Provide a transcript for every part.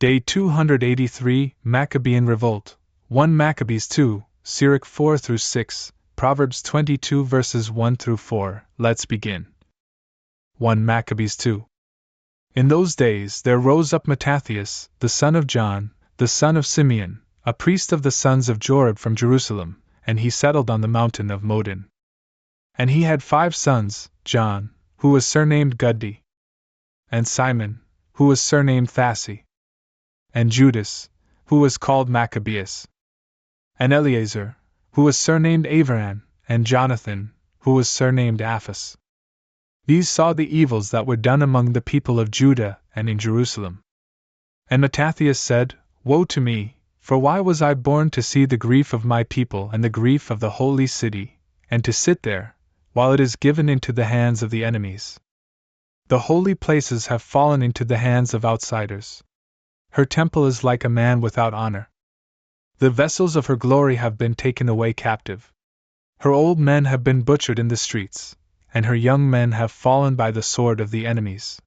Day 283, Maccabean Revolt, 1 Maccabees 2, Sirach 4-6, Proverbs 22 verses 1-4. Let's begin. 1 Maccabees 2. In those days there rose up Mattathias, the son of John, the son of Simeon, a priest of the sons of Jorib from Jerusalem, and he settled on the mountain of Modin. And he had 5 sons, John, who was surnamed Guddi, and Simon, who was surnamed Thassi, and Judas, who was called Maccabeus, and Eleazar, who was surnamed Avaran, and Jonathan, who was surnamed Aphas. These saw the evils that were done among the people of Judah and in Jerusalem. And Mattathias said, Woe to me, for why was I born to see the grief of my people and the grief of the holy city, and to sit there, while it is given into the hands of the enemies? The holy places have fallen into the hands of outsiders. Her temple is like a man without honor. The vessels of her glory have been taken away captive. Her old men have been butchered in the streets, and her young men have fallen by the sword of the enemies.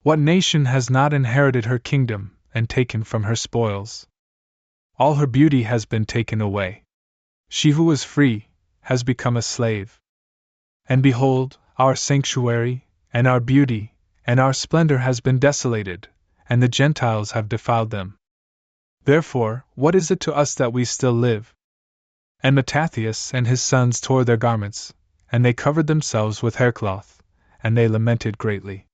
What nation has not inherited her kingdom, and taken from her spoils? All her beauty has been taken away. She who was free has become a slave. And behold, our sanctuary, and our beauty, and our splendor has been desolated, and the Gentiles have defiled them. Therefore, what is it to us that we still live? And Mattathias and his sons tore their garments, and they covered themselves with haircloth, and they lamented greatly.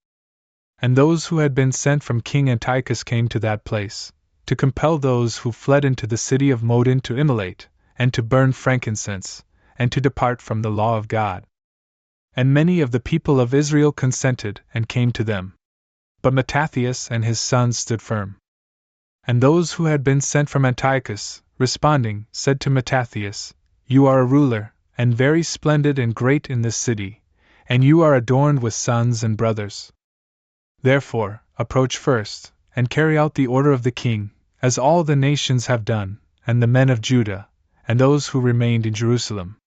And those who had been sent from King Antiochus came to that place, to compel those who fled into the city of Modin to immolate, and to burn frankincense, and to depart from the law of God. And many of the people of Israel consented and came to them. But Mattathias and his sons stood firm. And those who had been sent from Antiochus, responding, said to Mattathias, You are a ruler, and very splendid and great in this city, and you are adorned with sons and brothers. Therefore, approach first, and carry out the order of the king, as all the nations have done, and the men of Judah, and those who remained in Jerusalem.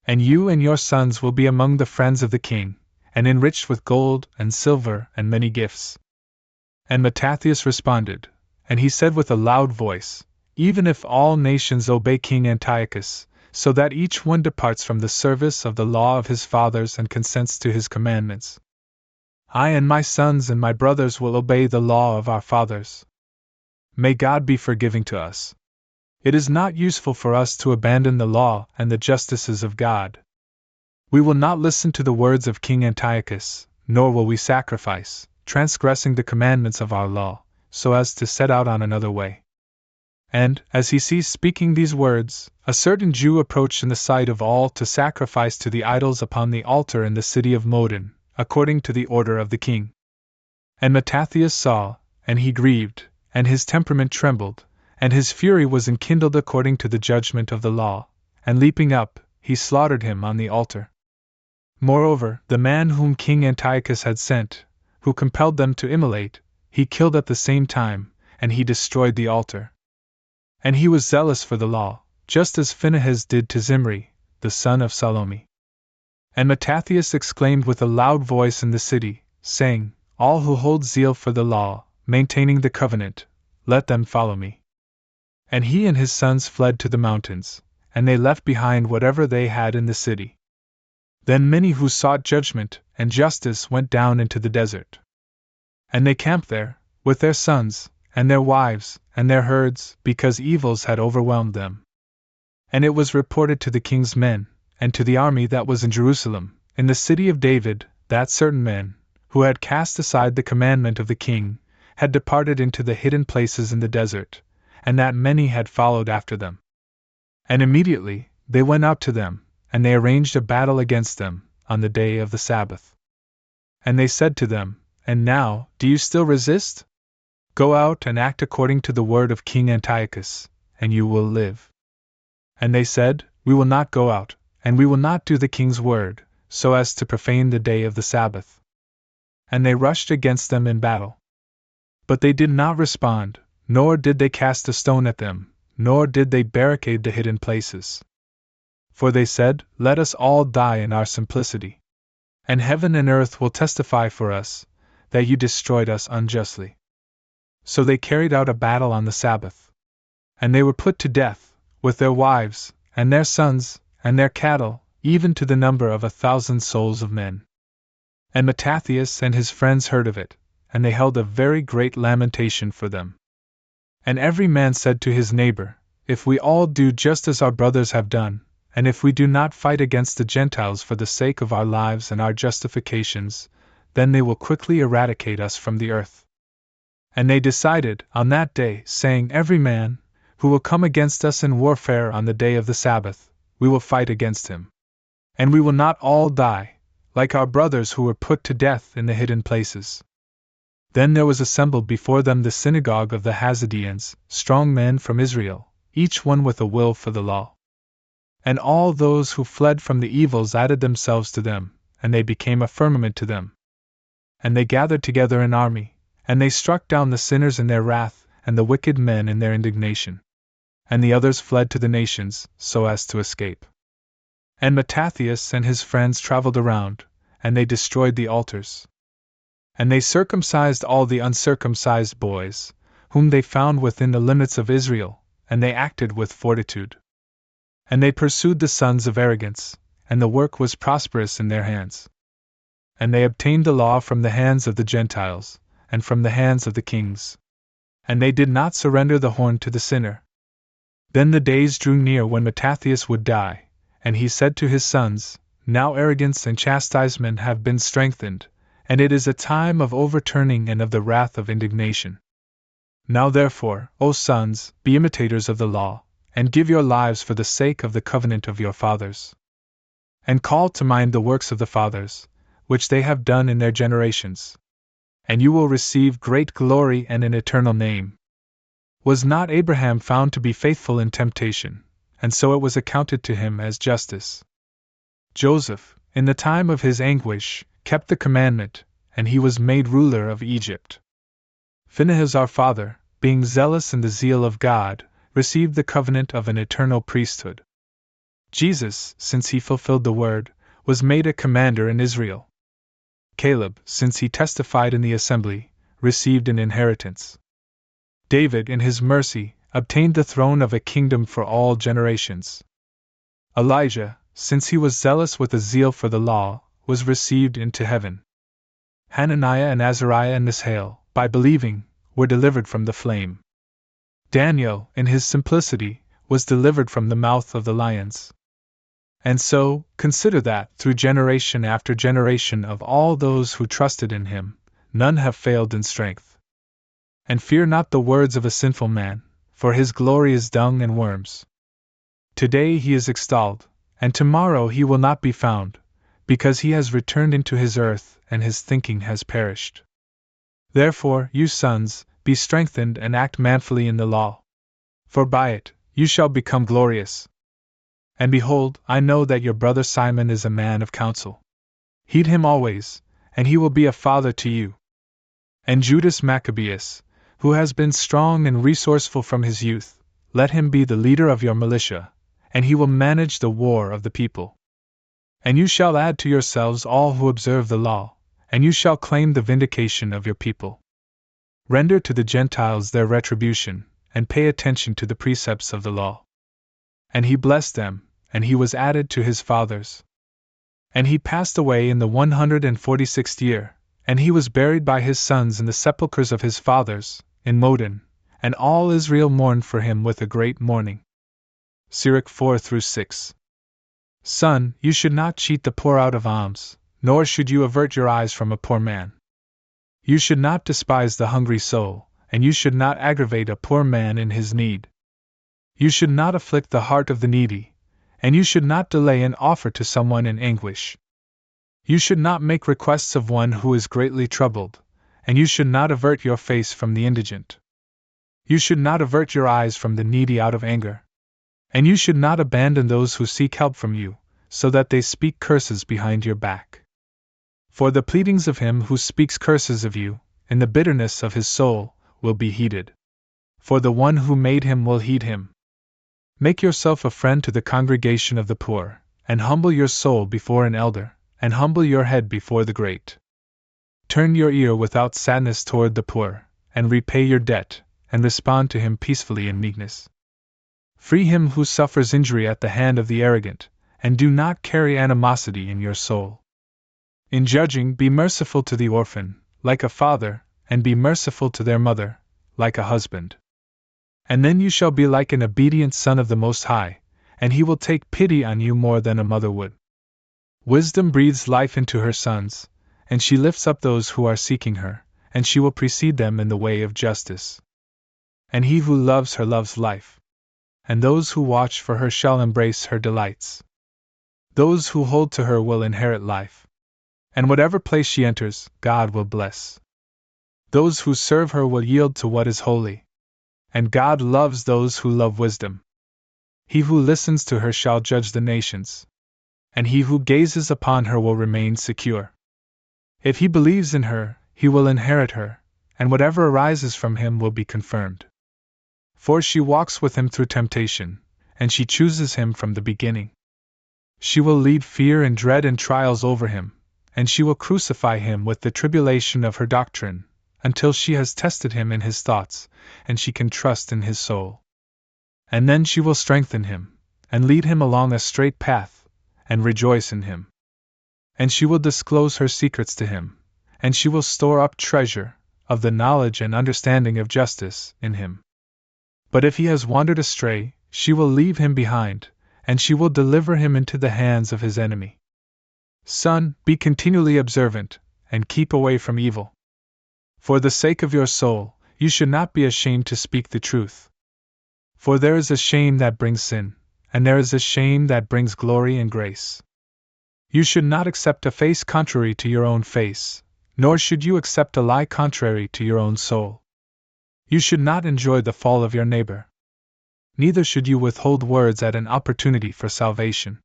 And you and your sons will be among the friends of the king, and enriched with gold and silver and many gifts. And Mattathias responded, and he said with a loud voice, Even if all nations obey King Antiochus, so that each one departs from the service of the law of his fathers and consents to his commandments, I and my sons and my brothers will obey the law of our fathers. May God be forgiving to us. It is not useful for us to abandon the law and the justices of God. We will not listen to the words of King Antiochus, nor will we sacrifice, transgressing the commandments of our law, so as to set out on another way. And, as he ceased speaking these words, a certain Jew approached in the sight of all to sacrifice to the idols upon the altar in the city of Modin, according to the order of the king. And Mattathias saw, and he grieved, and his temperament trembled, and his fury was enkindled according to the judgment of the law, and leaping up, he slaughtered him on the altar. Moreover, the man whom King Antiochus had sent, who compelled them to immolate, he killed at the same time, and he destroyed the altar. And he was zealous for the law, just as Phinehas did to Zimri, the son of Salome. And Mattathias exclaimed with a loud voice in the city, saying, All who hold zeal for the law, maintaining the covenant, let them follow me. And he and his sons fled to the mountains, and they left behind whatever they had in the city. Then many who sought judgment and justice went down into the desert. And they camped there, with their sons, and their wives, and their herds, because evils had overwhelmed them. And it was reported to the king's men, and to the army that was in Jerusalem, in the city of David, that certain men, who had cast aside the commandment of the king, had departed into the hidden places in the desert, and that many had followed after them. And immediately they went out to them, and they arranged a battle against them, on the day of the Sabbath. And they said to them, And now, do you still resist? Go out and act according to the word of King Antiochus, and you will live. And they said, We will not go out, and we will not do the king's word, so as to profane the day of the Sabbath. And they rushed against them in battle. But they did not respond, nor did they cast a stone at them, nor did they barricade the hidden places. For they said, Let us all die in our simplicity. And heaven and earth will testify for us, that you destroyed us unjustly. So they carried out a battle on the Sabbath. And they were put to death, with their wives, and their sons, and their cattle, even to the number of 1,000 souls of men. And Mattathias and his friends heard of it, and they held a very great lamentation for them. And every man said to his neighbor, If we all do just as our brothers have done, and if we do not fight against the Gentiles for the sake of our lives and our justifications, then they will quickly eradicate us from the earth. And they decided, on that day, saying, Every man who will come against us in warfare on the day of the Sabbath, we will fight against him. And we will not all die, like our brothers who were put to death in the hidden places. Then there was assembled before them the synagogue of the Hazadeans, strong men from Israel, each one with a will for the law. And all those who fled from the evils added themselves to them, and they became a firmament to them. And they gathered together an army, and they struck down the sinners in their wrath, and the wicked men in their indignation. And the others fled to the nations, so as to escape. And Mattathias and his friends traveled around, and they destroyed the altars. And they circumcised all the uncircumcised boys, whom they found within the limits of Israel, and they acted with fortitude. And they pursued the sons of arrogance, and the work was prosperous in their hands. And they obtained the law from the hands of the Gentiles, and from the hands of the kings. And they did not surrender the horn to the sinner. Then the days drew near when Mattathias would die, and he said to his sons, Now arrogance and chastisement have been strengthened, and it is a time of overturning and of the wrath of indignation. Now therefore, O sons, be imitators of the law, and give your lives for the sake of the covenant of your fathers. And call to mind the works of the fathers, which they have done in their generations. And you will receive great glory and an eternal name. Was not Abraham found to be faithful in temptation, and so it was accounted to him as justice? Joseph, in the time of his anguish, kept the commandment, and he was made ruler of Egypt. Phinehas our father, being zealous in the zeal of God, received the covenant of an eternal priesthood. Jesus, since he fulfilled the word, was made a commander in Israel. Caleb, since he testified in the assembly, received an inheritance. David, in his mercy, obtained the throne of a kingdom for all generations. Elijah, since he was zealous with a zeal for the law, was received into heaven. Hananiah and Azariah and Mishael, by believing, were delivered from the flame. Daniel, in his simplicity, was delivered from the mouth of the lions. And so, consider that, through generation after generation of all those who trusted in him, none have failed in strength. And fear not the words of a sinful man, for his glory is dung and worms. Today he is extolled, and tomorrow he will not be found, because he has returned into his earth, and his thinking has perished. Therefore, you sons, be strengthened and act manfully in the law. For by it, you shall become glorious. And behold, I know that your brother Simon is a man of counsel. Heed him always, and he will be a father to you. And Judas Maccabeus, who has been strong and resourceful from his youth, let him be the leader of your militia, and he will manage the war of the people. And you shall add to yourselves all who observe the law, and you shall claim the vindication of your people. Render to the Gentiles their retribution, and pay attention to the precepts of the law. And he blessed them, and he was added to his fathers. And he passed away in the 146th year, and he was buried by his sons in the sepulchres of his fathers, in Modin, and all Israel mourned for him with a great mourning. Sirach 4-6. Son, you should not cheat the poor out of alms, nor should you avert your eyes from a poor man. You should not despise the hungry soul, and you should not aggravate a poor man in his need. You should not afflict the heart of the needy, and you should not delay an offer to someone in anguish. You should not make requests of one who is greatly troubled, and you should not avert your face from the indigent. You should not avert your eyes from the needy out of anger. And you should not abandon those who seek help from you, so that they speak curses behind your back. For the pleadings of him who speaks curses of you, in the bitterness of his soul, will be heeded. For the one who made him will heed him. Make yourself a friend to the congregation of the poor, and humble your soul before an elder, and humble your head before the great. Turn your ear without sadness toward the poor, and repay your debt, and respond to him peacefully in meekness. Free him who suffers injury at the hand of the arrogant, and do not carry animosity in your soul. In judging, be merciful to the orphan, like a father, and be merciful to their mother, like a husband. And then you shall be like an obedient son of the Most High, and he will take pity on you more than a mother would. Wisdom breathes life into her sons, and she lifts up those who are seeking her, and she will precede them in the way of justice. And he who loves her loves life, and those who watch for her shall embrace her delights. Those who hold to her will inherit life, and whatever place she enters, God will bless. Those who serve her will yield to what is holy, and God loves those who love wisdom. He who listens to her shall judge the nations, and he who gazes upon her will remain secure. If he believes in her, he will inherit her, and whatever arises from him will be confirmed. For she walks with him through temptation, and she chooses him from the beginning. She will lead fear and dread and trials over him, and she will crucify him with the tribulation of her doctrine, until she has tested him in his thoughts, and she can trust in his soul. And then she will strengthen him, and lead him along a straight path, and rejoice in him. And she will disclose her secrets to him, and she will store up treasure, of the knowledge and understanding of justice, in him. But if he has wandered astray, she will leave him behind, and she will deliver him into the hands of his enemy. Son, be continually observant, and keep away from evil. For the sake of your soul, you should not be ashamed to speak the truth. For there is a shame that brings sin, and there is a shame that brings glory and grace. You should not accept a face contrary to your own face, nor should you accept a lie contrary to your own soul. You should not enjoy the fall of your neighbor. Neither should you withhold words at an opportunity for salvation.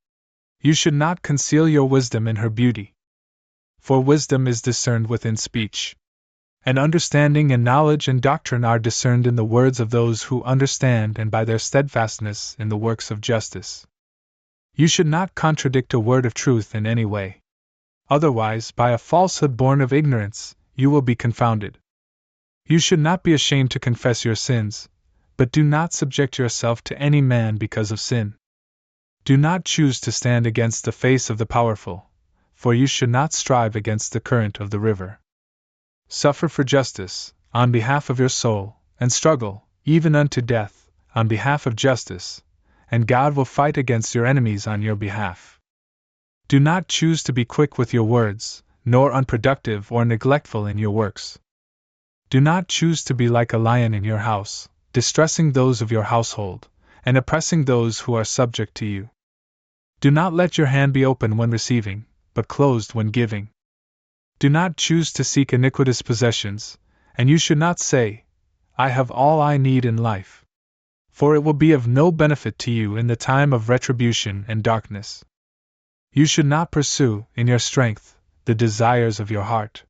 You should not conceal your wisdom in her beauty. For wisdom is discerned within speech, and understanding and knowledge and doctrine are discerned in the words of those who understand and by their steadfastness in the works of justice. You should not contradict a word of truth in any way. Otherwise, by a falsehood born of ignorance, you will be confounded. You should not be ashamed to confess your sins, but do not subject yourself to any man because of sin. Do not choose to stand against the face of the powerful, for you should not strive against the current of the river. Suffer for justice, on behalf of your soul, and struggle, even unto death, on behalf of justice, and God will fight against your enemies on your behalf. Do not choose to be quick with your words, nor unproductive or neglectful in your works. Do not choose to be like a lion in your house, distressing those of your household, and oppressing those who are subject to you. Do not let your hand be open when receiving, but closed when giving. Do not choose to seek iniquitous possessions, and you should not say, I have all I need in life. For it will be of no benefit to you in the time of retribution and darkness. You should not pursue, in your strength, the desires of your heart.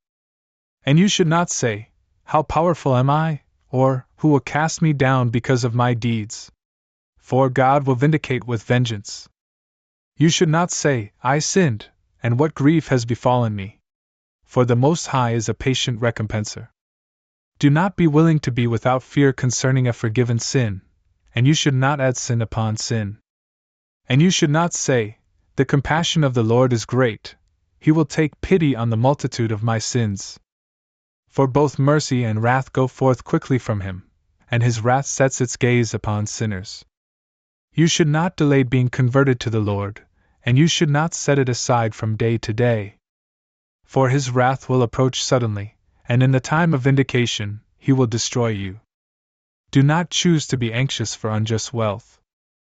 And you should not say, How powerful am I? Or, Who will cast me down because of my deeds? For God will vindicate with vengeance. You should not say, I sinned, and what grief has befallen me? For the Most High is a patient recompenser. Do not be willing to be without fear concerning a forgiven sin, and you should not add sin upon sin. And you should not say, The compassion of the Lord is great, he will take pity on the multitude of my sins. For both mercy and wrath go forth quickly from him, and his wrath sets its gaze upon sinners. You should not delay being converted to the Lord, and you should not set it aside from day to day. For his wrath will approach suddenly, and in the time of vindication, he will destroy you. Do not choose to be anxious for unjust wealth.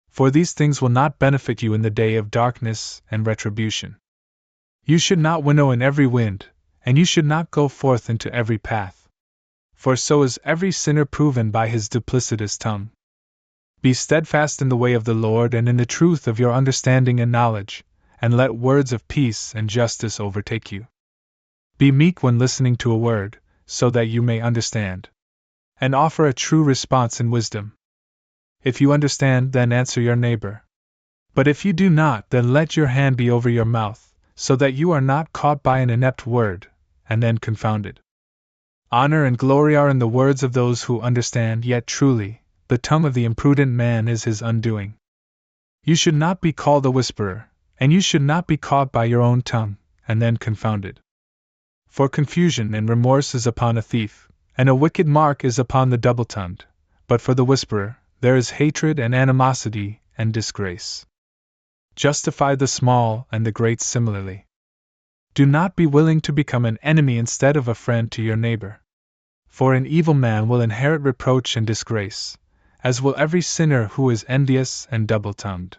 For these things will not benefit you in the day of darkness and retribution. You should not winnow in every wind, and you should not go forth into every path. For so is every sinner proven by his duplicitous tongue. Be steadfast in the way of the Lord and in the truth of your understanding and knowledge, and let words of peace and justice overtake you. Be meek when listening to a word, so that you may understand, and offer a true response in wisdom. If you understand, then answer your neighbor. But if you do not, then let your hand be over your mouth, so that you are not caught by an inept word, and then confounded. Honor and glory are in the words of those who understand, yet truly, the tongue of the imprudent man is his undoing. You should not be called a whisperer, and you should not be caught by your own tongue, and then confounded. For confusion and remorse is upon a thief, and a wicked mark is upon the double-tongued, but for the whisperer, there is hatred and animosity and disgrace. Justify the small and the great similarly. Do not be willing to become an enemy instead of a friend to your neighbor. For an evil man will inherit reproach and disgrace, as will every sinner who is envious and double-tongued.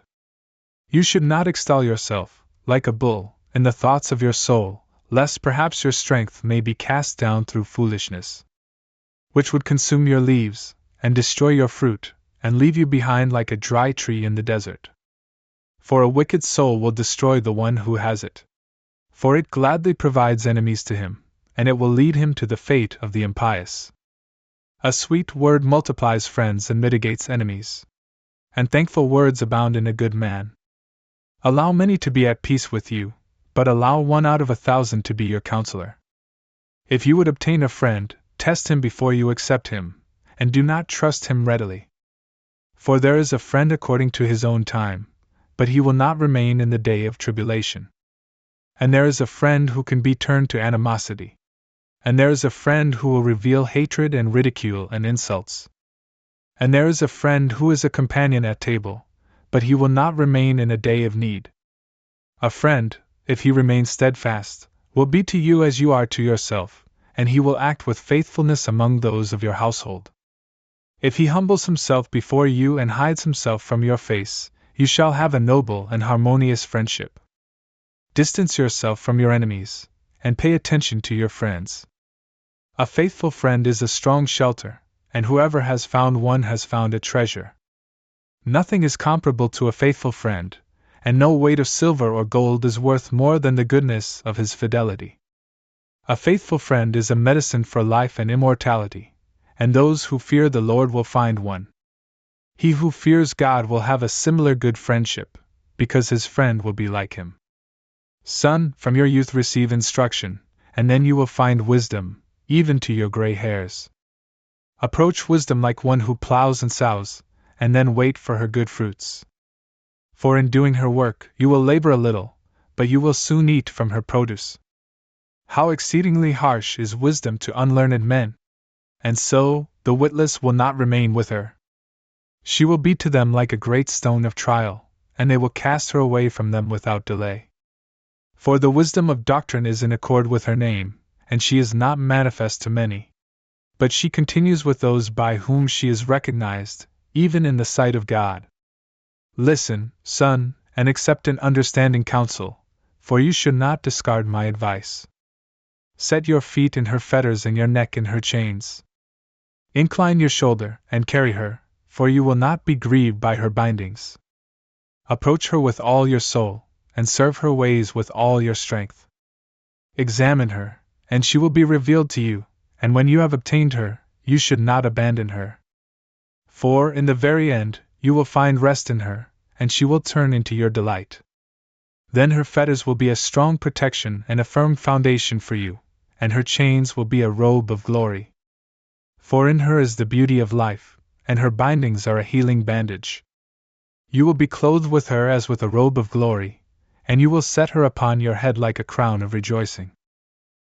You should not extol yourself, like a bull, in the thoughts of your soul, lest perhaps your strength may be cast down through foolishness, which would consume your leaves, and destroy your fruit, and leave you behind like a dry tree in the desert. For a wicked soul will destroy the one who has it. For it gladly provides enemies to him, and it will lead him to the fate of the impious. A sweet word multiplies friends and mitigates enemies. And thankful words abound in a good man. Allow many to be at peace with you, but allow 1 out of 1,000 to be your counselor. If you would obtain a friend, test him before you accept him, and do not trust him readily. For there is a friend according to his own time, but he will not remain in the day of tribulation. And there is a friend who can be turned to animosity. And there is a friend who will reveal hatred and ridicule and insults. And there is a friend who is a companion at table, but he will not remain in a day of need. A friend, if he remains steadfast, will be to you as you are to yourself, and he will act with faithfulness among those of your household. If he humbles himself before you and hides himself from your face, you shall have a noble and harmonious friendship. Distance yourself from your enemies, and pay attention to your friends. A faithful friend is a strong shelter, and whoever has found one has found a treasure. Nothing is comparable to a faithful friend, and no weight of silver or gold is worth more than the goodness of his fidelity. A faithful friend is a medicine for life and immortality, and those who fear the Lord will find one. He who fears God will have a similar good friendship, because his friend will be like him. Son, from your youth receive instruction, and then you will find wisdom, even to your gray hairs. Approach wisdom like one who plows and sows, and then wait for her good fruits. For in doing her work you will labor a little, but you will soon eat from her produce. How exceedingly harsh is wisdom to unlearned men! And so, the witless will not remain with her. She will be to them like a great stone of trial, and they will cast her away from them without delay. For the wisdom of doctrine is in accord with her name, and she is not manifest to many. But she continues with those by whom she is recognized, even in the sight of God. Listen, son, and accept an understanding counsel, for you should not discard my advice. Set your feet in her fetters and your neck in her chains. Incline your shoulder, and carry her, for you will not be grieved by her bindings. Approach her with all your soul, and serve her ways with all your strength. Examine her, and she will be revealed to you, and when you have obtained her, you should not abandon her. For, in the very end, you will find rest in her, and she will turn into your delight. Then her fetters will be a strong protection and a firm foundation for you, and her chains will be a robe of glory. For in her is the beauty of life, and her bindings are a healing bandage. You will be clothed with her as with a robe of glory, and you will set her upon your head like a crown of rejoicing.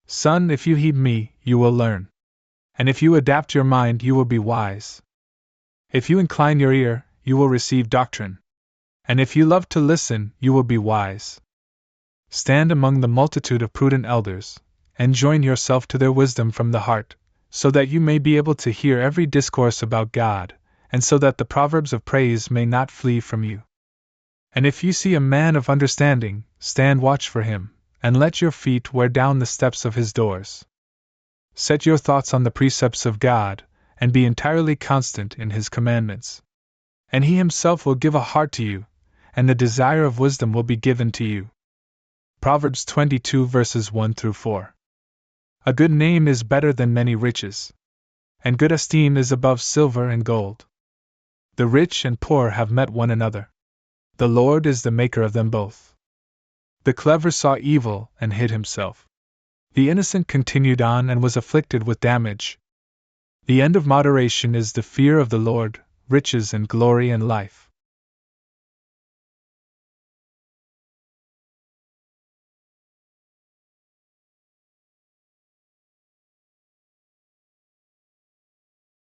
Son, if you heed me, you will learn. And if you adapt your mind, you will be wise. If you incline your ear, you will receive doctrine. And if you love to listen, you will be wise. Stand among the multitude of prudent elders, and join yourself to their wisdom from the heart, so that you may be able to hear every discourse about God, and so that the proverbs of praise may not flee from you. And if you see a man of understanding, stand watch for him, and let your feet wear down the steps of his doors. Set your thoughts on the precepts of God, and be entirely constant in his commandments. And he himself will give a heart to you, and the desire of wisdom will be given to you. Proverbs 22 verses 1 through 4. A good name is better than many riches, and good esteem is above silver and gold. The rich and poor have met one another. The Lord is the maker of them both. The clever saw evil and hid himself. The innocent continued on and was afflicted with damage. The end of moderation is the fear of the Lord, riches and glory and life.